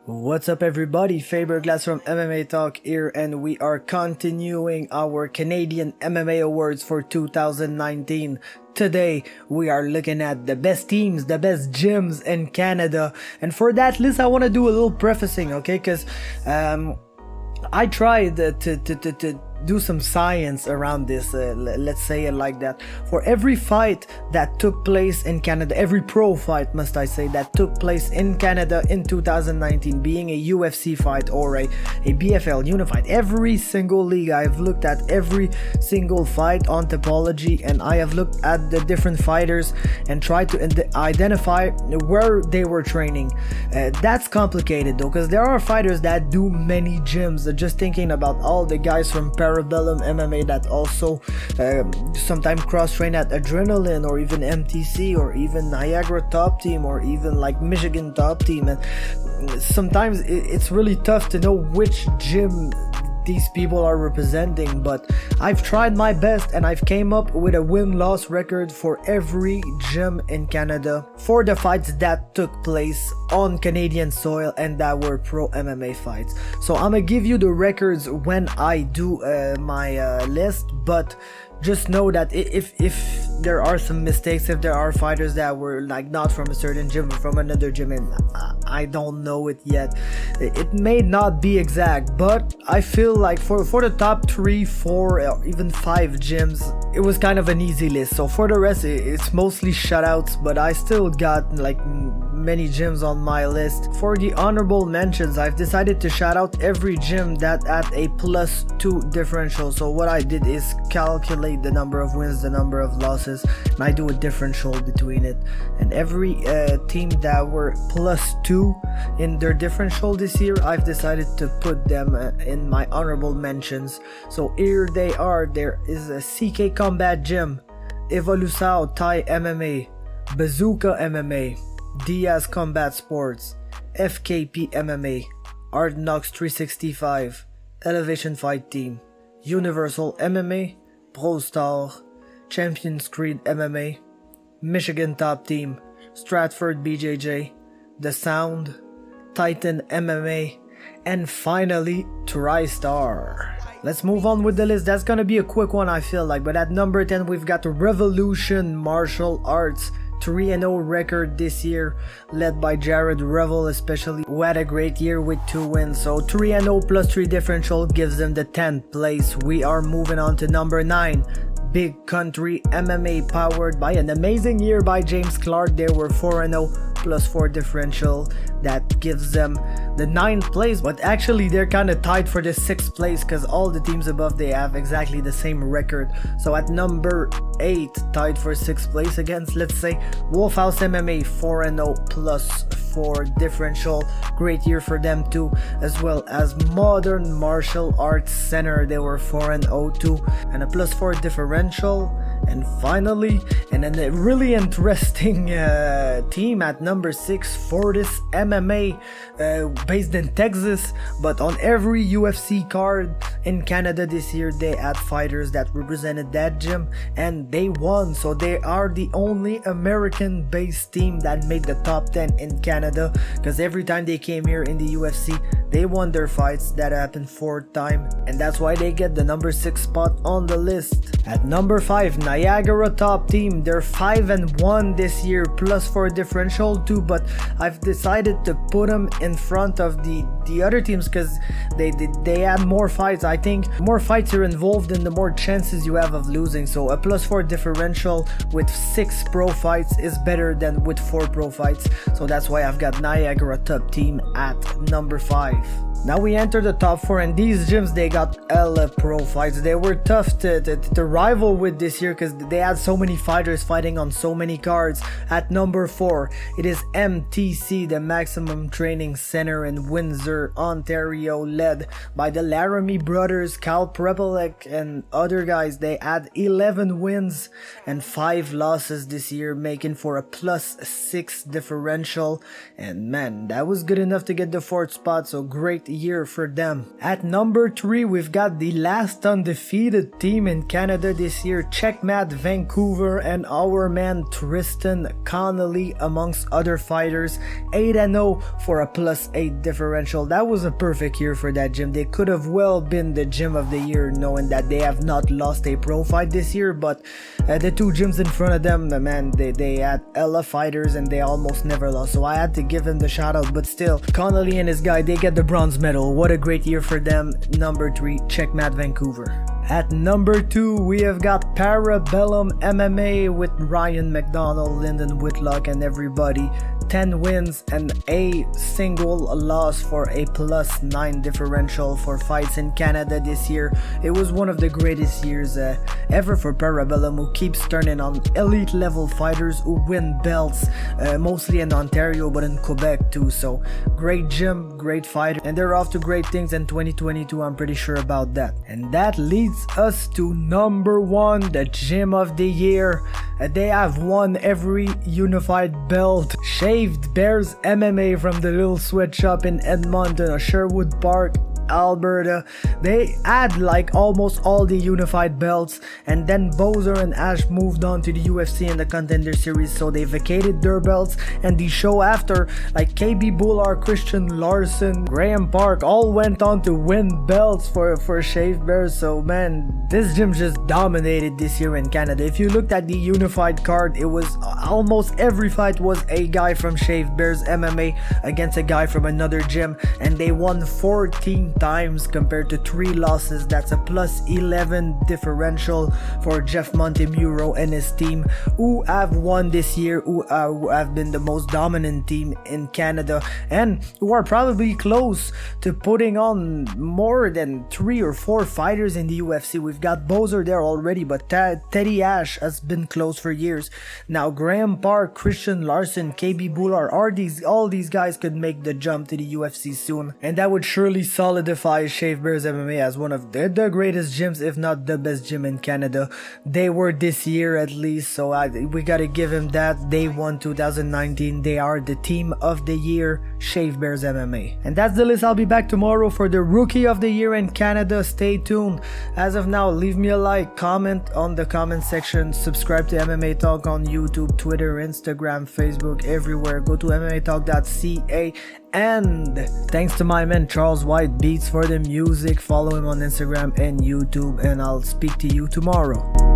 What's up everybody, Faberglass from MMA Talk here, and we are continuing our Canadian MMA Awards for 2019. Today we are looking at the best teams, the best gyms in Canada, and for that list I want to do a little prefacing, okay, because I tried to do some science around this, let's say it like that. For every fight that took place in Canada, every pro fight must I say that took place in Canada in 2019, being a UFC fight or a BFL unified, every single league, I've looked at every single fight on Topology, and I have looked at the different fighters and tried to identify where they were training. That's complicated though, because there are fighters that do many gyms. Just thinking about all the guys from Bellum MMA that also sometimes cross-train at Adrenaline or even MTC or even Niagara Top Team or even like Michigan Top Team, and sometimes it's really tough to know which gym these people are representing, but I've tried my best and I've came up with a win-loss record for every gym in Canada for the fights that took place on Canadian soil and that were pro MMA fights. So I'm gonna give you the records when I do my list, but just know that if there are some mistakes, if there are fighters that were like not from a certain gym or from another gym, and I don't know it yet, it may not be exact, but I feel like for the top 3, 4 or even 5 gyms it was kind of an easy list. So for the rest it's mostly shutouts, but I still got like many gyms on my list. For the honorable mentions, I've decided to shout out every gym that had a +2 differential. So what I did is calculate the number of wins, the number of losses, and I do a differential between it, and every team that were +2 in their differential this year, I've decided to put them in my honorable mentions. So here they are. There is a CK Combat Gym, Evolução Thai MMA, Bazooka MMA, Diaz Combat Sports, FKP MMA, Art Knox 365, Elevation Fight Team, Universal MMA, Prostar, Champions Creed MMA, Michigan Top Team, Stratford BJJ, The Sound, Titan MMA, and finally Tristar. Let's move on with the list. That's gonna be a quick one, I feel like, but at number 10 we've got Revolution Martial Arts, 3-0 record this year, led by Jared Revel especially, who had a great year with 2 wins. So 3-0 +3 differential gives them the 10th place. We are moving on to number 9. Big Country MMA, powered by an amazing year by James Clark. They were 4-0 +4 differential. That gives them the 9th place, but actually they're kind of tied for the 6th place because all the teams above, they have exactly the same record. So at number 8, tied for 6th place against, let's say, Wolfhouse MMA, 4-0 +4 differential. Great year for them too, as well as Modern Martial Arts Center. They were 4-0 too, and a +4 differential. And finally, and then a really interesting team at number 6, Fortis MMA, based in Texas, but on every UFC card in Canada this year they had fighters that represented that gym, and they won. So they are the only American based team that made the top 10 in Canada, because every time they came here in the UFC they won their fights. That happened 4th time, and that's why they get the number 6 spot on the list. At number 5, Niagara Top Team. They're 5-1 this year, +4 differential too, but I've decided to put them in front of the other teams because they had more fights. I think more fights you're involved in, the more chances you have of losing. So a +4 differential with 6 pro fights is better than with 4 pro fights. So that's why I've got Niagara Top Team at number 5. Now we enter the top 4, and these gyms, they got hella pro fights. They were tough to rival with this year because they had so many fighters fighting on so many cards. At number 4, it is MTC, the Maximum Training Center in Windsor. Windsor, Ontario, led by the Laramie brothers, Cal Prepelek and other guys. They had 11 wins and 5 losses this year, making for a +6 differential, and man, that was good enough to get the 4th spot, so great year for them. At number 3, we've got the last undefeated team in Canada this year, Checkmat Vancouver, and our man Tristan Connolly amongst other fighters, 8-0 for a +8 differential. That was a perfect year for that gym. They could have well been the gym of the year, knowing that they have not lost a pro fight this year, but the 2 gyms in front of them, man, they had hella fighters and they almost never lost, so I had to give him the shout out. But still, Connolly and his guy, they get the bronze medal. What a great year for them. Number 3, Checkmat Vancouver. At number 2, we have got Bellum MMA with Ryan McDonald, Lyndon Whitlock and everybody. 10 wins and a single loss for a +9 differential for fights in Canada this year. It was one of the greatest years ever for Bellum, who keeps turning on elite level fighters who win belts, mostly in Ontario but in Quebec too. So great gym, great fighter, and they're off to great things in 2022, I'm pretty sure about that. And that leads us to number 1, the gym of the year. They have won every unified belt. Shaved Bears MMA from the little sweatshop in Edmonton or Sherwood Park, Alberta. They had like almost all the unified belts, and then Bowser and Ash moved on to the UFC and the Contender Series, so they vacated their belts. And the show after, like KB Bular, Christian Larson, Graham Park, all went on to win belts for Shaved Bears. So man, this gym just dominated this year in Canada. If you looked at the unified card, it was almost every fight was a guy from Shaved Bears MMA against a guy from another gym, and they won 14 times compared to 3 losses. That's a +11 differential for Jeff Montemuro and his team, who have won this year, who have been the most dominant team in Canada, and who are probably close to putting on more than 3 or 4 fighters in the UFC. We've got Bowser there already, but Teddy Ash has been close for years. Now Graham Park, Christian Larson, KB Bular, all these guys could make the jump to the UFC soon, and that would surely solidify Shaved Bears MMA as one of the greatest gyms, if not the best gym in Canada. They were this year at least, so we gotta give him that. They won 2019. They are the team of the year, Shaved Bears MMA. And that's the list. I'll be back tomorrow for the Rookie of the Year in Canada. Stay tuned. As of now, leave me a like, comment on the comment section, subscribe to MMA Talk on YouTube, Twitter, Instagram, Facebook, everywhere. Go to MMAtalk.ca. And thanks to my man Charles White Beats for the music. Follow him on Instagram and YouTube, and I'll speak to you tomorrow.